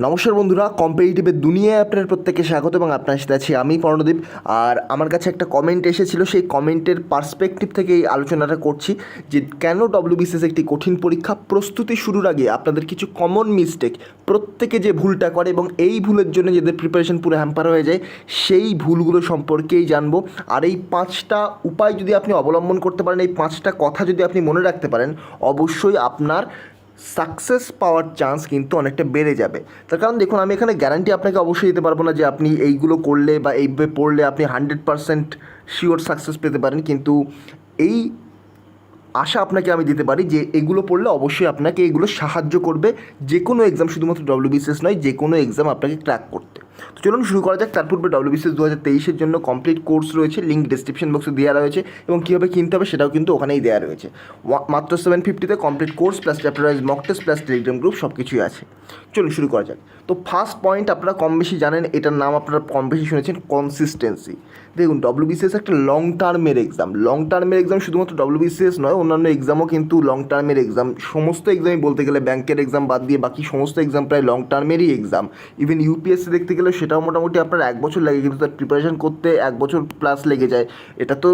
নমস্কার বন্ধুরা, কম্পিটিটিভের দুনিয়ায় আপনার প্রত্যেককে স্বাগত এবং আপনার সাথে আছি আমি প্রণদীপ। আর আমার কাছে একটা কমেন্ট এসেছিল, সেই কমেন্টের পার্সপেক্টিভ থেকে এই আলোচনাটা করছি যে কেন ডব্লিউবিসিএস একটি কঠিন পরীক্ষা। প্রস্তুতি শুরুর আগে আপনাদের কিছু কমন মিস্টেক, প্রত্যেকে যে ভুলটা করে এবং এই ভুলের জন্য যাদের প্রিপারেশন পুরো হ্যাম্পার হয়ে যায়, সেই ভুলগুলো সম্পর্কেই জানবো। আর এই 5টা উপায় যদি আপনি অবলম্বন করতে পারেন, এই 5টা কথা যদি আপনি মনে রাখতে পারেন, অবশ্যই আপনার সাকসেস পাওয়ার চান্স কিন্তু অনেকটা বেড়ে যাবে। তার কারণ দেখুন, আমি এখানে গ্যারান্টি আপনাকে অবশ্যই দিতে পারবো না যে আপনি এইগুলো করলে বা এইভাবে পড়লে আপনি 100% শিওর সাকসেস পেতে পারেন, কিন্তু এই আশা আপনাকে আমি দিতে পারি যে এগুলো পড়লে অবশ্যই আপনাকে এগুলো সাহায্য করবে যে কোনো এক্সাম, শুধুমাত্র ডব্লিউবিসিএস নয়, যে কোনো এক্সাম আপনাকে ক্র্যাক করতে। তো চলুন শুরু করা যাক। তার পূর্বে ডব্লিউবিসিএস 2023-এর জন্য কমপ্লিট কোর্স রয়েছে, লিঙ্ক ডিসক্রিপশন বক্সে দেওয়া রয়েছে এবং কীভাবে কিনতে হবে সেটাও কিন্তু ওখানেই দেওয়া রয়েছে। মাত্র 750-তে complete course plus chapter wise mock test plus Telegram group সব কিছুই আছে। চলুন শুরু করা যাক। তো ফার্স্ট পয়েন্ট আপনারা কম বেশি জানেন, এটার নাম আপনারা কম বেশি শুনেছেন, কনসিস্টেন্সি। দেখুন, ডব্লিউবিসিএস একটা লং টার্মের এক্সাম। লং টার্মের এক্সাম শুধুমাত্র ডব্লিউবিসিএস নয়, অন্যান্য এক্সামও কিন্তু লং টার্মের এক্সাম। সমস্ত এক্সামই বলতে গেলে, ব্যাংকের এক্সাম বাদ দিয়ে বাকি সমস্ত এক্সাম প্রায় লং টার্মেরই এক্সাম। ইভেন ইউপিএসসি দেখতে গেলে সেটাও মোটামুটি আপনার 1 বছর লাগে, কিন্তু তার প্রিপারেশন করতে 1 বছর প্লাস লেগে যায়। এটা তো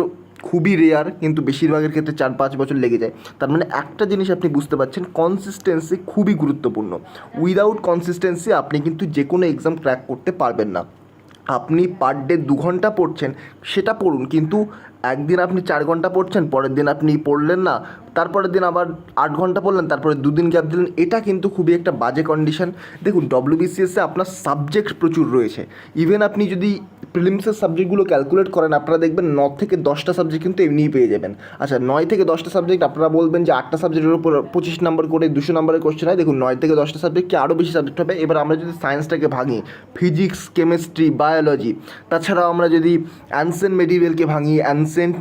খুবই রেয়ার, কিন্তু বেশিরভাগের ক্ষেত্রে 4-5 বছর লেগে যায়। তার মানে একটা জিনিস আপনি বুঝতে পারছেন, কনসিস্টেন্সি খুবই গুরুত্বপূর্ণ। উইদাউট কনসিস্টেন্সি আপনি কিন্তু যে কোনো এক্সাম ক্র্যাক করতে পারবেন না। আপনি পার ডে 2 ঘন্টা পড়ছেন, সেটা পড়ুন, কিন্তু একদিন আপনি 4 ঘন্টা পড়ছেন, পরের দিন আপনি পড়লেন না, তারপরের দিন আবার 8 ঘন্টা পড়লেন, তারপরে 2 দিন গ্যাপ দিলেন, এটা কিন্তু খুবই একটা বাজে কন্ডিশন। দেখুন, ডব্লিউবিসিএসে আপনার সাবজেক্ট প্রচুর রয়েছে। ইভেন আপনি যদি প্রিলিমসের সাবজেক্টগুলো ক্যালকুলেট করেন, আপনারা দেখবেন 9 থেকে 10টা সাবজেক্ট কিন্তু এমনিই পেয়ে যাবেন। আচ্ছা, 9 থেকে 10টা সাবজেক্ট, আপনারা বলবেন যে 8টা সাবজেক্টের উপর 25 নম্বর করে 200 নম্বরের কোশ্চেন হয়। দেখুন, 9 থেকে 10টা সাবজেক্টকে আরও বেশি সাবজেক্ট হবে। এবার আমরা যদি সায়েন্সটাকে ভাঙি, ফিজিক্স, কেমিস্ট্রি, বায়োলজি, তাছাড়াও আমরা যদি অ্যানসেন্ট মেডিভেলকে ভাঙি, অ্যানসেন্ট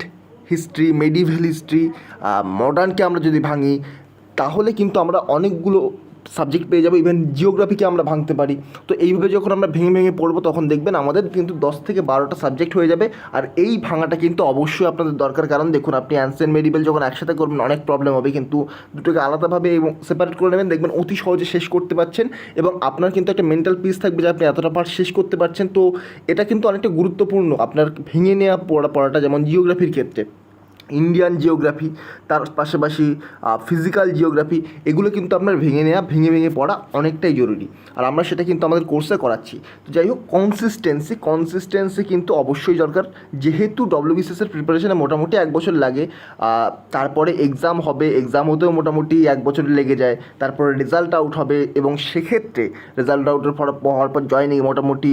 হিস্ট্রি, মেডিভেল হিস্ট্রি, মডার্নকে আমরা যদি ভাঙি, তাহলে কিন্তু আমরা অনেকগুলো সাবজেক্ট পেয়ে যাবো। ইভেন জিওগ্রাফিকে আমরা ভাঙতে পারি। তো এইভাবে যখন আমরা ভেঙে ভেঙে পড়বো, তখন দেখবেন আমাদের কিন্তু 10 থেকে 12টা সাবজেক্ট হয়ে যাবে। আর এই ভাঙাটা কিন্তু অবশ্যই আপনাদের দরকার, কারণ দেখুন, আপনি অ্যানসেন্ট মেডিভেল যখন একসাথে করবেন অনেক প্রবলেম হবে, কিন্তু দুটোকে আলাদাভাবে এবং সেপারেট করে নেবেন, দেখবেন অতি সহজে শেষ করতে পারছেন এবং আপনার কিন্তু একটা মেন্টাল পিস থাকবে যে আপনি এতটা পার্ট শেষ করতে পারছেন। তো এটা কিন্তু অনেকটা গুরুত্বপূর্ণ, আপনার ভেঙে নেওয়া পড়াটা। যেমন জিওগ্রাফির ক্ষেত্রে ইন্ডিয়ান জিওগ্রাফি, তার পাশাপাশি ফিজিক্যাল জিওগ্রাফি, এগুলো কিন্তু আপনার ভেঙে ভেঙে পড়া অনেকটাই জরুরি। আর আমরা সেটা কিন্তু আমাদের কোর্সে করাচ্ছি। তো যাই হোক, কনসিস্টেন্সি কিন্তু অবশ্যই দরকার। যেহেতু ডব্লিউবিসিএসের প্রিপারেশনে মোটামুটি 1 বছর লাগে, তারপরে এক্সাম হবে, এক্সাম হতেও মোটামুটি 1 বছর লেগে যায়, তারপরে রেজাল্ট আউট হবে এবং সেক্ষেত্রে রেজাল্ট আউটের হওয়ার পর জয়নিং মোটামুটি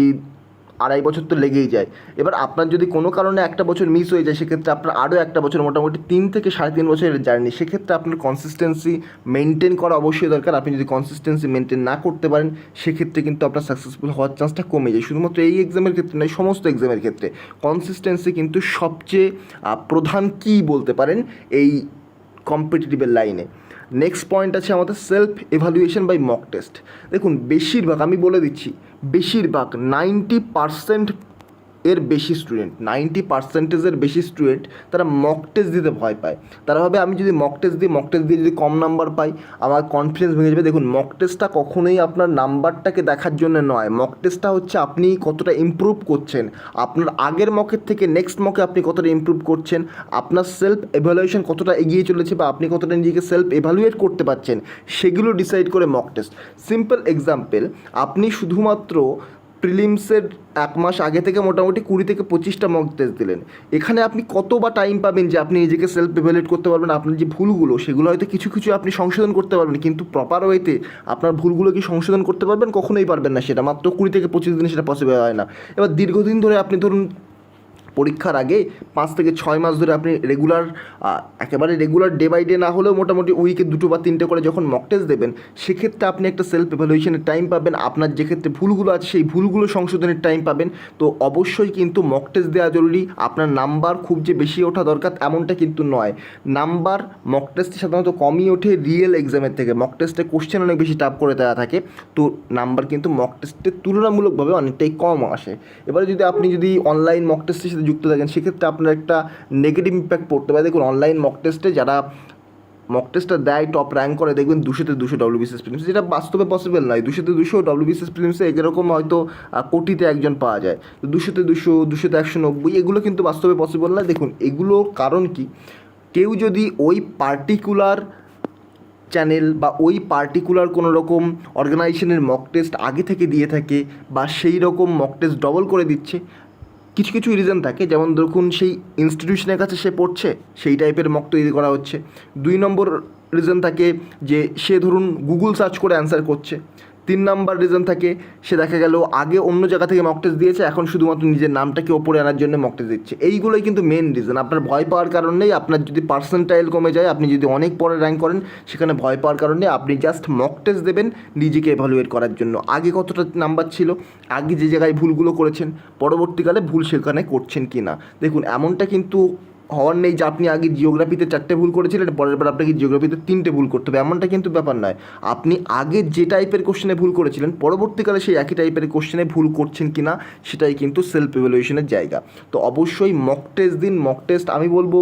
2.5 বছর তো লেগেই যায়। এবার আপনার যদি কোনো কারণে 1টা বছর মিস হয়ে যায়, সেক্ষেত্রে আপনার আরও 1টা বছর, মোটামুটি 3 থেকে 3.5 বছরের জার্নি। সেক্ষেত্রে আপনার কনসিস্টেন্সি মেনটেন করা অবশ্যই দরকার। আপনি যদি কনসিস্টেন্সি মেনটেন না করতে পারেন, সেক্ষেত্রে কিন্তু আপনার সাকসেসফুল হওয়ার চান্সটা কমে যায়। শুধুমাত্র এই এক্সামের ক্ষেত্রে নয়, সমস্ত এক্সামের ক্ষেত্রে কনসিস্টেন্সি কিন্তু সবচেয়ে প্রধান কী বলতে পারেন এই কম্পিটিটিভের লাইনে। নেক্সট পয়েন্ট আছে আমাদের self evaluation by mock test. দেখুন, বেশিরভাগ, আমি বলে দিচ্ছি, বেশিরভাগ 90% এর বেশি স্টুডেন্ট, 90%-এর বেশি স্টুডেন্ট তারা মক টেস্ট দিতে ভয় পায়। তারা ভাবে আমি যদি মক টেস্ট দিয়ে যদি কম নাম্বার পাই, আমার কনফিডেন্স ভেঙে যাবে। দেখুন, মক টেস্টটা কখনোই আপনার নাম্বারটাকে দেখার জন্য নয়। মক টেস্টটা হচ্ছে আপনি কতটা ইমপ্রুভ করছেন, আপনার আগের মকের থেকে নেক্সট মকে আপনি কতটা ইমপ্রুভ করছেন, আপনার সেলফ এভালুয়েশন কতটা এগিয়ে চলেছে বা আপনি কতটা নিজেকে সেলফ এভালুয়েট করতে পারছেন, সেগুলো ডিসাইড করে মক টেস্ট। সিম্পল এক্সাম্পল, আপনি শুধুমাত্র প্রিলিমসের 1 মাস আগে থেকে মোটামুটি 20 থেকে 25টা মক টেস্ট দিলেন। এখানে আপনি কত বা টাইম পাবেন যে আপনি নিজেকে সেলফ এভালুয়েট করতে পারবেন? আপনার যে ভুলগুলো, সেগুলো হয়তো কিছু আপনি সংশোধন করতে পারবেন, কিন্তু প্রপার ওয়েতে আপনার ভুলগুলো কি সংশোধন করতে পারবেন? কখনোই পারবেন না। সেটা মাত্র 20 থেকে 25 দিনে সেটা পসিবল হয় না। এবার দীর্ঘদিন ধরে আপনি ধরুন পরীক্ষার আগে 5 থেকে 6 মাস ধরে আপনি একেবারে রেগুলার ডে বাই ডে না হলেও মোটামুটি উইকে 2 বা 3টে করে যখন মক টেস্ট দেবেন, সেক্ষেত্রে আপনি একটা সেলফ এভালুয়েশনের টাইম পাবেন। আপনার যে ক্ষেত্রে ভুলগুলো আছে, সেই ভুলগুলো সংশোধনের টাইম পাবেন। তো অবশ্যই কিন্তু মক টেস্ট দেওয়া জরুরি। আপনার নাম্বার খুব যে বেশি ওঠা দরকার এমনটা কিন্তু নয়। নাম্বার মক টেস্টে সাধারণত কমই ওঠে রিয়েল এক্সামের থেকে। মক টেস্টে কোশ্চেন অনেক বেশি টাফ করে দেওয়া থাকে, তো নাম্বার কিন্তু মক টেস্টের তুলনামূলকভাবে অনেকটাই কম আসে। এবারে আপনি যদি অনলাইন মক টেস্টের সাথে যুক্ত থাকেন, সেক্ষেত্রে আপনার একটা নেগেটিভ ইম্প্যাক্ট পড়তে পারে। দেখুন, অনলাইন মক টেস্টে যারা মক টেস্টটা দেয়, টপ র্যাঙ্ক করে, দেখবেন 200-200 WBCS প্রিলিমস, যেটা বাস্তবে পসিবল নয়। 200-200 WBCS প্রিলিমসে এরকম হয়তো কোটিতে একজন পাওয়া যায়, তো 200-200, 200-190 এগুলো কিন্তু বাস্তবে পসিবল নয়। দেখুন এগুলোর কারণ কি, কেউ যদি ওই পার্টিকুলার চ্যানেল বা ওই পার্টিকুলার কোনো রকম অর্গানাইজেশনের মক টেস্ট আগে থেকে দিয়ে থাকে, বা সেই রকম মক টেস্ট ডবল করে দিচ্ছে, কিছু কিছু রিজন থাকে, যেমন দেখুন সেই ইনস্টিটিউশনের কাছে সে পড়ছে, সেই টাইপের মক তৈরি করা হচ্ছে। 2 নম্বর রিজন থাকে যে সে ধরুন গুগল সার্চ করে অ্যান্সার করছে। 3 নাম্বার রিজন থাকে সে দেখা গেল আগে অন্য জায়গা থেকে মক টেস্ট দিয়েছে, এখন শুধুমাত্র নিজের নামটাকে ওপরে আনার জন্য মক টেস্ট দিচ্ছে। এইগুলোই কিন্তু মেন রিজন। আপনার ভয় পাওয়ার কারণ নেই। আপনার যদি পার্সেন্টাইল কমে যায়, আপনি যদি অনেক পরে র্যাঙ্ক করেন, সেখানে ভয় পাওয়ার কারণ নেই। আপনি জাস্ট মক টেস্ট দেবেন নিজেকে এভালুয়েট করার জন্য, আগে কতটা নাম্বার ছিল, আগে যে জায়গায় ভুলগুলো করেছেন, পরবর্তীকালে ভুল সেখানে করছেন কি না। দেখুন এমনটা কিন্তু হওয়ার নেই যে আপনি আগে জিওগ্রাফিতে 4টে ভুল করেছিলেন, পরের বার আপনাকে জিওগ্রাফিতে 3টে ভুল করতে হবে, এমনটা কিন্তু ব্যাপার নয়। আপনি আগে যে টাইপের কোশ্চেনে ভুল করেছিলেন, পরবর্তীকালে সেই একই টাইপের কোশ্চেনে ভুল করছেন কি না, সেটাই কিন্তু সেলফ ইভ্যালুয়েশনের জায়গা। তো অবশ্যই মক টেস্ট দিন। মক টেস্ট আমি বলবো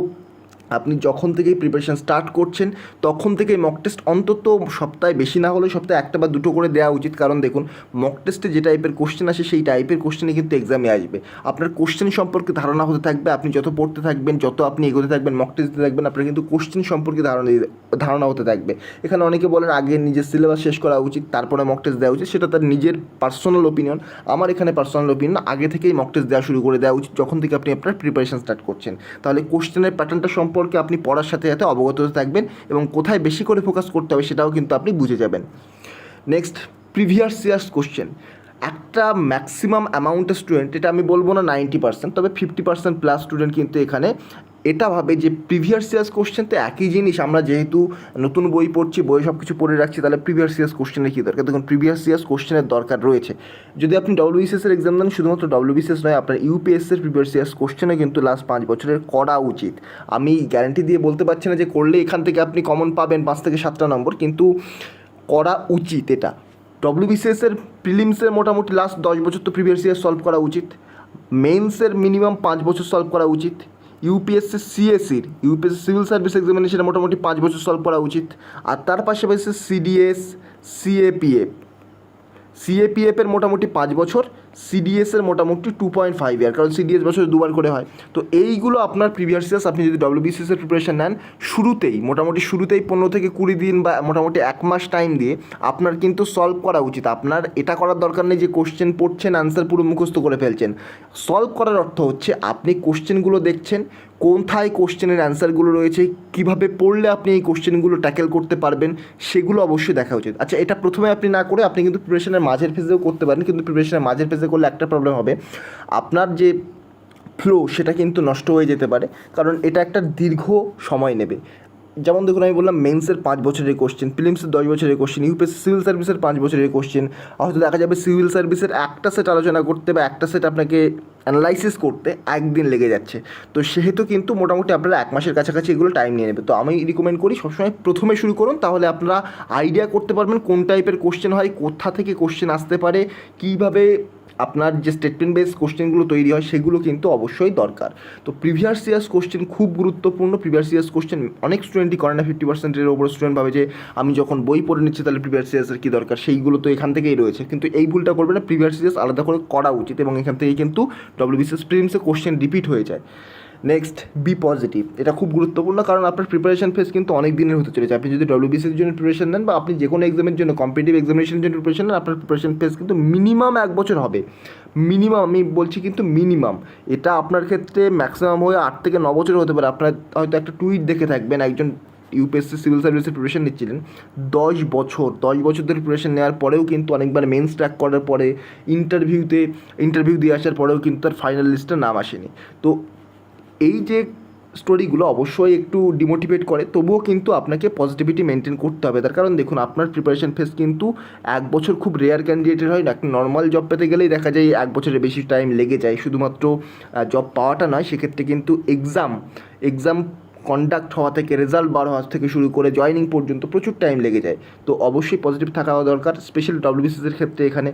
আপনি যখন থেকেই প্রিপারেশান স্টার্ট করছেন তখন থেকেই মক টেস্ট অন্তত সপ্তাহে, বেশি না হলেও সপ্তাহে 1টা বা 2টো করে দেওয়া উচিত। কারণ দেখুন মক টেস্টে যে টাইপের কোশ্চেন আসে, সেই টাইপের কোশ্চেনই কিন্তু এক্সামে আসবে। আপনার কোশ্চেন সম্পর্কে ধারণা হতে থাকবে, আপনি যত পড়তে থাকবেন, যত আপনি এগোতে থাকবেন, মক টেস্ট দিতে থাকবেন, আপনার কিন্তু কোশ্চেন সম্পর্কে ধারণা হতে থাকবে। এখানে অনেকে বলেন আগে নিজের সিলেবাস শেষ করা উচিত, তারপরে মক টেস্ট দেওয়া উচিত, সেটা তার নিজের পার্সোনাল ওপিনিয়ন। আমার এখানে পার্সোনাল ওপিনিয়ন, আগে থেকেই মক টেস্ট দেওয়া শুরু করে দেওয়া উচিত যখন থেকে আপনি আপনার প্রিপারেশান স্টার্ট করছেন। তাহলে কোশ্চেনের প্যাটার্নটা সম্পর্কে আপনি পড়ার সাথে সাথে অবগত হতে থাকবেন, এবং কোথায় বেশি করে ফোকাস করতে হবে সেটাও কিন্তু আপনি বুঝে যাবেন। Next, previous years question. একটা ম্যাক্সিমাম অ্যামাউন্টের স্টুডেন্ট, এটা আমি বলবো না 90%, তবে 50% প্লাস স্টুডেন্ট কিন্তু এখানে এটা ভাবে যে প্রিভিয়াস ইয়ার্স কোশ্চেন তো একই জিনিস, আমরা যেহেতু নতুন বই পড়ছি, বই সব কিছু পড়ে রাখছি, তাহলে প্রিভিয়াস ইয়ার্স কোশ্চেনের কী দরকার। দেখুন প্রিভিয়াস ইয়ার্স কোশ্চেনের দরকার রয়েছে। যদি আপনি WBCS এর এক্সাম দেন, শুধুমাত্র WBCS নয়, আপনার UPSC এর প্রিভিয়াস ইয়ার্স কোশ্চেনও কিন্তু লাস্ট 5 বছরের করা উচিত। আমি গ্যারান্টি দিয়ে বলতে পারছি না যে করলে এখান থেকে আপনি কমন পাবেন 5 থেকে 7টা নম্বর, কিন্তু করা উচিত এটা। WBCS এর প্রিলিমসের মোটামুটি লাস্ট 10 বছর তো প্রিভিয়াস ইয়ার সলভ করা উচিত, মেন্সের মিনিমাম 5 বছর সলভ করা উচিত, UPSC সিভিল সার্ভিস এক্সামিনেশনে মোটামুটি 5 বছর সলভ করা উচিত, আর তার পাশাপাশি CDS, CAPF এর মোটামুটি 5 বছর, CDS এর মোটামুটি 2.5 ইয়ার, কারণ CDS বছরে 2বার করে হয়। তো এইগুলো আপনার প্রিভিয়াস ইয়ার্স, আপনি যদি WBCS এর প্রিপারেশন নেন, মোটামুটি শুরুতেই 15 থেকে 20 দিন বা মোটামুটি 1 মাস টাইম দিয়ে আপনার কিন্তু সলভ করা উচিত। আপনার এটা করার দরকার নেই যে কোশ্চেন পড়ছেন, আনসার পুরো মুখস্থ করে ফেলছেন। সলভ করার অর্থ হচ্ছে আপনি কোশ্চেনগুলো দেখছেন, কোথায় কোশ্চেনের অ্যান্সারগুলো রয়েছে, কিভাবে পড়লে আপনি এই কোশ্চেনগুলো ট্যাকেল করতে পারবেন, সেগুলো অবশ্যই দেখা উচিত। আচ্ছা, এটা প্রথমে আপনি না করে আপনি কিন্তু প্রিপারেশনের মাঝের ফেজেও করতে পারেন, কিন্তু প্রিপারেশনের মাঝের ফেজে করলে একটা প্রবলেম হবে, আপনার যে ফ্লো সেটা কিন্তু নষ্ট হয়ে যেতে পারে, কারণ এটা একটা দীর্ঘ সময় নেবে। যেমন দেখুন, আমি বললাম মেন্সের 5 বছরের কোশ্চেন, প্রিলিমসের 10 বছরের কোশ্চেন, UPSC সিভিল সার্ভিসের 5 বছরের কোশ্চেন, হয়তো দেখা যাবে সিভিল সার্ভিসের একটা সেট আলোচনা করতে বা একটা সেট আপনাকে অ্যানালাইসিস করতে 1 দিন লেগে যাচ্ছে। তো সেহেতু কিন্তু মোটামুটি আপনারা 1 মাসের কাছাকাছি এগুলো টাইম নিয়ে নেবে। তো আমি রিকমেন্ড করি সবসময় প্রথমে শুরু করুন, তাহলে আপনারা আইডিয়া করতে পারবেন কোন টাইপের কোশ্চেন হয়, কোথা থেকে কোশ্চেন আসতে পারে, কীভাবে আপনার যে স্টেটমেন্ট বেস কোশ্চেনগুলো তৈরি হয় সেগুলো কিন্তু অবশ্যই দরকার। তো প্রিভিয়াস ইয়ার্স কোশ্চেন খুব গুরুত্বপূর্ণ। প্রিভিয়াস ইয়ার্স কোশ্চেন অনেক স্টুডেন্টই করে না, 50%-এর ওপর স্টুডেন্ট ভাবে যে আমি যখন বই পড়ে নিচ্ছি তাহলে প্রিভিয়াস ইয়ার্সের কী দরকার, সেইগুলো তো এখান থেকেই রয়েছে। কিন্তু এই ভুলটা করবে না, প্রিভিয়াস ইয়ার্স আলাদা করে করা উচিত, এবং এখান থেকেই কিন্তু WBCS প্রিলিমসে কোশ্চেন রিপিট হয়ে যায়। Next, be positive. এটা খুব গুরুত্বপূর্ণ, কারণ আপনার প্রিপারেশন ফেজ কিন্তু অনেক দিনের হতে চলেছে। আপনি যদি WBCS এর জন্য প্রিপারেশন নেন, বা আপনি যে কোনো এক্সামের জন্য, কম্পিটিটিভ এক্সামিনেশনের জন্য প্রিপারেশন নেন, আপনার প্রিপারেশন ফেজ কিন্তু মিনিমাম 1 বছর হবে। মিনিমাম আমি বলছি, কিন্তু মিনিমাম। এটা আপনার ক্ষেত্রে ম্যাক্সিমাম হয়ে 8 থেকে 9 বছর হতে পারে। আপনার হয়তো একটা টুইট দেখে থাকবেন, একজন UPSC সিভিল সার্ভিসের প্রিপারেশন নিচ্ছিলেন 10 বছর ধরে প্রিপারেশন নেওয়ার পরেও কিন্তু অনেকবার মেন্স ট্র্যাক করার পরে, ইন্টারভিউ দিয়ে আসার পরেও কিন্তু তার ফাইনাল লিস্টে নাম আসেনি। তো এই যে স্টোরিগুলো অবশ্যই একটু ডিমোটিভেট করে, তবুও কিন্তু আপনাকে পজিটিভিটি মেনটেন করতে হবে। তার কারণ দেখুন, আপনার প্রিপারেশন ফেজ কিন্তু 1 বছর খুব রেয়ার ক্যান্ডিডেটের হয় না। একটা নর্মাল জব পেতে গেলেই দেখা যায় 1 বছরের বেশি টাইম লেগে যায়। শুধুমাত্র জব পাওয়াটা নয়, সেক্ষেত্রে কিন্তু এক্সাম কন্ডাক্ট হওয়া থেকে রেজাল্ট বার হওয়া থেকে শুরু করে জয়নিং পর্যন্ত প্রচুর টাইম লেগে যায়। তো অবশ্যই পজিটিভ থাকা দরকার, স্পেশালি WBCS এর ক্ষেত্রে। এখানে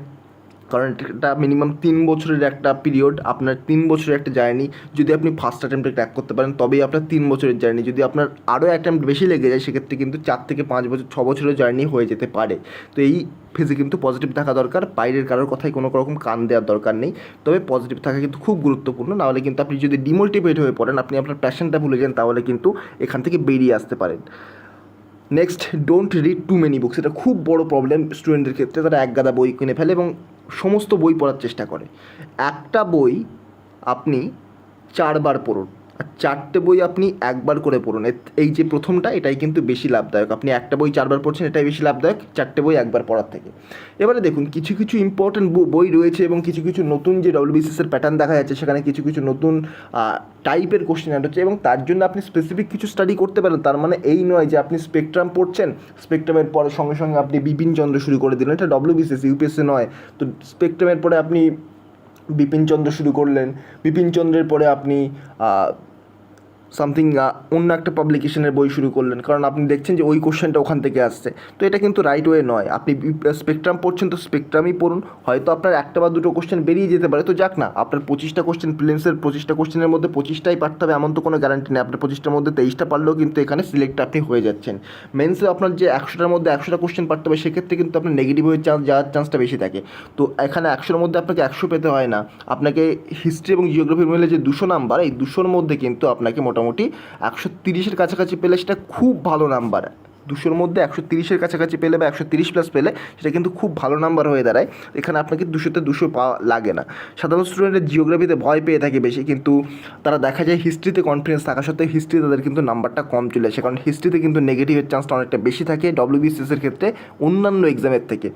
কারণ এটা মিনিমাম 3 বছরের একটা পিরিয়ড, আপনার 3 বছরের একটা জার্নি। যদি আপনি ফার্স্ট অ্যাটেম্পটে ক্র্যাক করতে পারেন তবেই আপনার 3 বছরের জার্নি। যদি আপনার আরও অ্যাটেম্প্ট বেশি লেগে যায় সেক্ষেত্রে কিন্তু 4 থেকে 5 বছর 6 বছরের জার্নি হয়ে যেতে পারে। তো এই ফেজে কিন্তু পজিটিভ থাকা দরকার, বাইরের কারোর কথায় কোনো রকম কান দেওয়ার দরকার নেই। তবে পজিটিভ থাকা কিন্তু খুব গুরুত্বপূর্ণ, নাহলে কিন্তু আপনি যদি ডিমোটিভেট হয়ে পড়েন, আপনি আপনার প্যাশনটা ভুলে যান, তাহলে কিন্তু এখান থেকে বেরিয়ে আসতে পারেন। Next, don't read too many books. এটা খুব বড় প্রবলেম স্টুডেন্টদের ক্ষেত্রে। তারা একগাদা বই কিনে ফেলে এবং সমস্ত বই পড়ার চেষ্টা করে। একটা বই আপনি 4বার পড়ুন, আর 4টে বই আপনি একবার করে পড়ুন। এই যে প্রথমটা, এটাই কিন্তু বেশি লাভদায়ক। আপনি একটা বই 4বার পড়ছেন, এটাই বেশি লাভদায়ক 4টে বই একবার পড়ার থেকে। এবারে দেখুন, কিছু কিছু ইম্পর্টেন্ট বই রয়েছে এবং কিছু কিছু নতুন যে ডব্লিউবিসিএসের প্যাটার্ন দেখা যাচ্ছে, সেখানে কিছু কিছু নতুন টাইপের কোশ্চেন অ্যাড হচ্ছে এবং তার জন্য আপনি স্পেসিফিক কিছু স্টাডি করতে পারেন। তার মানে এই নয় যে আপনি স্পেকট্রাম পড়ছেন, স্পেকট্রামের পরে সঙ্গে সঙ্গে আপনি বিপিনচন্দ্র শুরু করে দিলেন। এটা ডব্লিউবিসিএস, ইউপিএসসি নয়। তো স্পেকট্রামের পরে আপনি বিপিনচন্দ্র শুরু করলেন, বিপিনচন্দ্রের পরে আপনি সামথিং অন্য একটা পাবলিকেশনের বই শুরু করলেন, কারণ আপনি দেখছেন যে ওই কোশ্চেনটা ওখান থেকে আসছে। তো এটা কিন্তু রাইট ওয়ে নয়। আপনি স্পেকট্রাম পড়ছেন তো স্পেকট্রামই পড়ুন। হয়তো আপনার একটা বা দুটো কোশ্চেন বেরিয়ে যেতে পারে, তো যাক না। আপনার 25টা কোশ্চেন, প্রিলিমসের 25টা কোশ্চেনের মধ্যে 25টাই পারতে হবে এমন তো কোনো গ্যারান্টি নেই। আপনার 25টার মধ্যে 23টা পারলেও কিন্তু এখানে সিলেক্ট আপনি হয়ে যাচ্ছেন। মেন্সে আপনার যে 100টার মধ্যে 100টা কোশ্চেন পারতে হবে, সেক্ষেত্রে কিন্তু আপনার নেগেটিভ হয়ে যাওয়ার চান্সটা বেশি থাকে। তো এখানে 100র মধ্যে আপনাকে 100 পেতে হয় না। আপনাকে হিস্ট্রি এবং জিওগ্রাফি মিলে যে 200 নাম্বার, এই 200র মধ্যে কিন্তু আপনাকে মোটামুটি 130-এর কাছাকাছি পেলে সেটা খুব ভালো নাম্বার। 200র মধ্যে 130-এর কাছাকাছি পেলে বা 130+ পেলে সেটা কিন্তু খুব ভালো নাম্বার হয়ে দাঁড়ায়। এখানে আপনাকে 200তে 200 পাওয়া লাগে না। সাধারণ স্টুডেন্টের জিওগ্রাফিতে ভয় পেয়ে থাকে বেশি, কিন্তু তারা দেখা যায় হিস্ট্রিতে কনফিডেন্স থাকা সত্ত্বেও হিস্ট্রি তাদের কিন্তু নাম্বারটা কম চলে আসে, কারণ হিস্ট্রিতে কিন্তু নেগেটিভের চান্সটা অনেকটা বেশি থাকে ডব্লিউবিসিএসের ক্ষেত্রে অন্যান্য এক্সামের থেকে।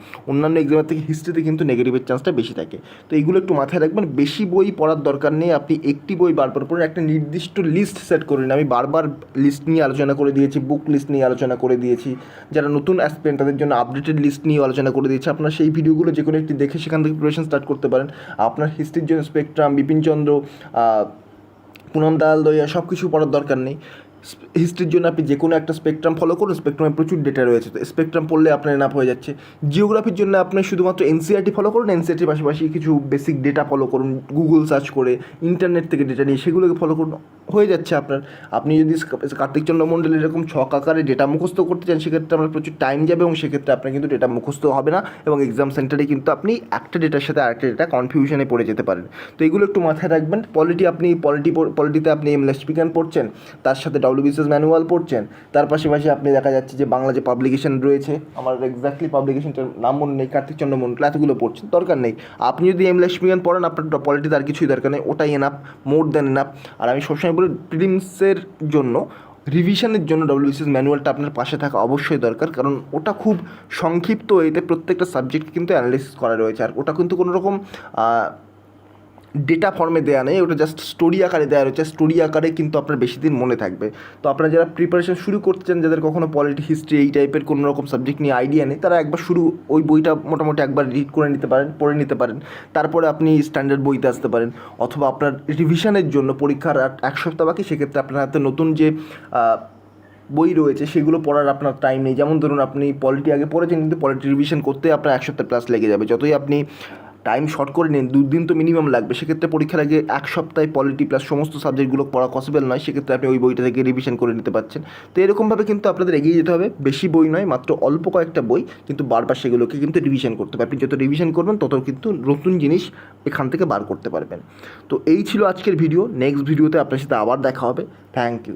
হিস্ট্রিতে কিন্তু নেগেটিভের চান্সটা বেশি থাকে। তো এইগুলো একটু মাথায় রাখবেন। বেশি বই পড়ার দরকার নেই। আপনি একটি বই বারবার পড়ুন, একটা নির্দিষ্ট লিস্ট সেট করুন। আমি বারবার লিস্ট নিয়ে আলোচনা করে দিয়েছি, বুক লিস্ট নিয়ে আলোচনা করে দিয়েছি। যারা নতুন অ্যাসপিরেন্ট তাদের জন্য আপডেটেড লিস্ট নিয়ে আলোচনা করে দিয়েছি। আপনারা সেই ভিডিওগুলো যে কোনো একটি দেখে সেখান থেকে প্রিপারেশন স্টার্ট করতে পারেন। আপনার হিস্ট্রির জন্য স্পেকট্রাম, বিপিনচন্দ্র, পুনম দাল দইয়া সব কিছু পড়ার দরকার নেই। হিস্ট্রির জন্য আপনি যে কোনো একটা স্পেকট্রাম ফলো করুন, স্পেকট্রামে প্রচুর ডেটা রয়েছে, তো স্পেকট্রাম পড়লে আপনার এনাফ হয়ে যাচ্ছে। জিওগ্রাফির জন্য আপনি শুধুমাত্র এনসিইআরটি ফলো করুন, এনসিইআরটির পাশাপাশি কিছু বেসিক ডেটা ফলো করুন, গুগল সার্চ করে, ইন্টারনেট থেকে ডেটা নিয়ে সেগুলোকে ফলো করুন, হয়ে যাচ্ছে আপনার। আপনি যদি কার্তিকচন্দ্র মণ্ডল এরকম ছক আকারে ডেটা মুখস্থ করতে চান, সেক্ষেত্রে আপনার প্রচুর টাইম যাবে এবং সেক্ষেত্রে আপনার কিন্তু ডেটা মুখস্থ হবে না এবং এক্সাম সেন্টারে কিন্তু আপনি একটা ডেটার সাথে আরেকটা ডেটা কনফিউশনে পড়ে যেতে পারেন। তো এগুলো একটু মাথায় রাখবেন। পলিটিতে আপনি এমএলএস বিজ্ঞান পড়ছেন, তার সাথে ডব্লিউবিসিএস ম্যানুয়াল পড়ছেন, তার পাশাপাশি আপনি দেখা যাচ্ছে যে বাংলা যে পাবলিকেশন রয়েছে, আমার এক্স্যাক্টলি পাবলিকেশনটার নাম মনে নেই, কার্তিকচন্দ্র মণ্ডল, এতগুলো পড়ছেন, দরকার নেই। আপনি যদি এমএলএস বিজ্ঞান পড়েন, আপনার পলিটিতে আর কিছুই দরকার নেই, ওটাই এনাফ, মোর দ্যান এনাফ। আর আমি সবসময় বলি, প্রিলিমসের জন্য রিভিশনের জন্য ডব্লিউবিসিএস ম্যানুয়ালটা আপনার পাশে থাকা অবশ্যই দরকার, কারণ ওটা খুব সংক্ষিপ্ত, এতে প্রত্যেকটা সাবজেক্ট কিন্তু অ্যানালিসিস করা রয়েছে। আর ওটা কিন্তু কোনো রকম ডেটা ফর্মে দেওয়া নেই, ওটা জাস্ট স্টোরি আকারে দেওয়া রয়েছে। স্টোরি আকারে কিন্তু আপনার বেশি দিন মনে থাকবে। তো আপনারা যারা প্রিপারেশন শুরু করতে চান, যাদের কখনো পলিটি, হিস্ট্রি এই টাইপের কোনো রকম সাবজেক্ট নিয়ে আইডিয়া নেই, তারা একবার ওই বইটা মোটামুটি একবার রিড করে নিতে পারেন, পড়ে নিতে পারেন। তারপরে আপনি স্ট্যান্ডার্ড বইতে আসতে পারেন, অথবা আপনার রিভিশনের জন্য পরীক্ষার 1 সপ্তাহ বাকি, সেক্ষেত্রে আপনার হাতে নতুন যে বই রয়েছে সেগুলো পড়ার আপনার টাইম নেই। যেমন ধরুন, আপনি পলিটি আগে পড়েছেন, কিন্তু পলিটি রিভিশন করতে আপনার 1 সপ্তাহ প্লাস লেগে যাবে। যতই আপনি টাইম শর্ট করে নিন, 2 দিন তো মিনিমাম লাগবে। সেক্ষেত্রে পরীক্ষার আগে 1 সপ্তাহে পলিটি প্লাস সমস্ত সাবজেক্টগুলো পড়া পসিবল নয়। সেক্ষেত্রে আপনি ওই বইটা থেকে রিভিশন করে নিতে পারছেন। তো এরকমভাবে কিন্তু আপনাদের এগিয়ে যেতে হবে। বেশি বই নয়, মাত্র অল্প কয়েকটা বই, কিন্তু বারবার সেগুলোকে কিন্তু রিভিশন করতে হবে। আপনি যত রিভিশন করবেন তত কিন্তু নতুন জিনিস এখান থেকে বার করতে পারবেন। তো এই ছিল আজকের ভিডিও। নেক্সট ভিডিওতে আপনার সাথে আবার দেখা হবে। Thank you.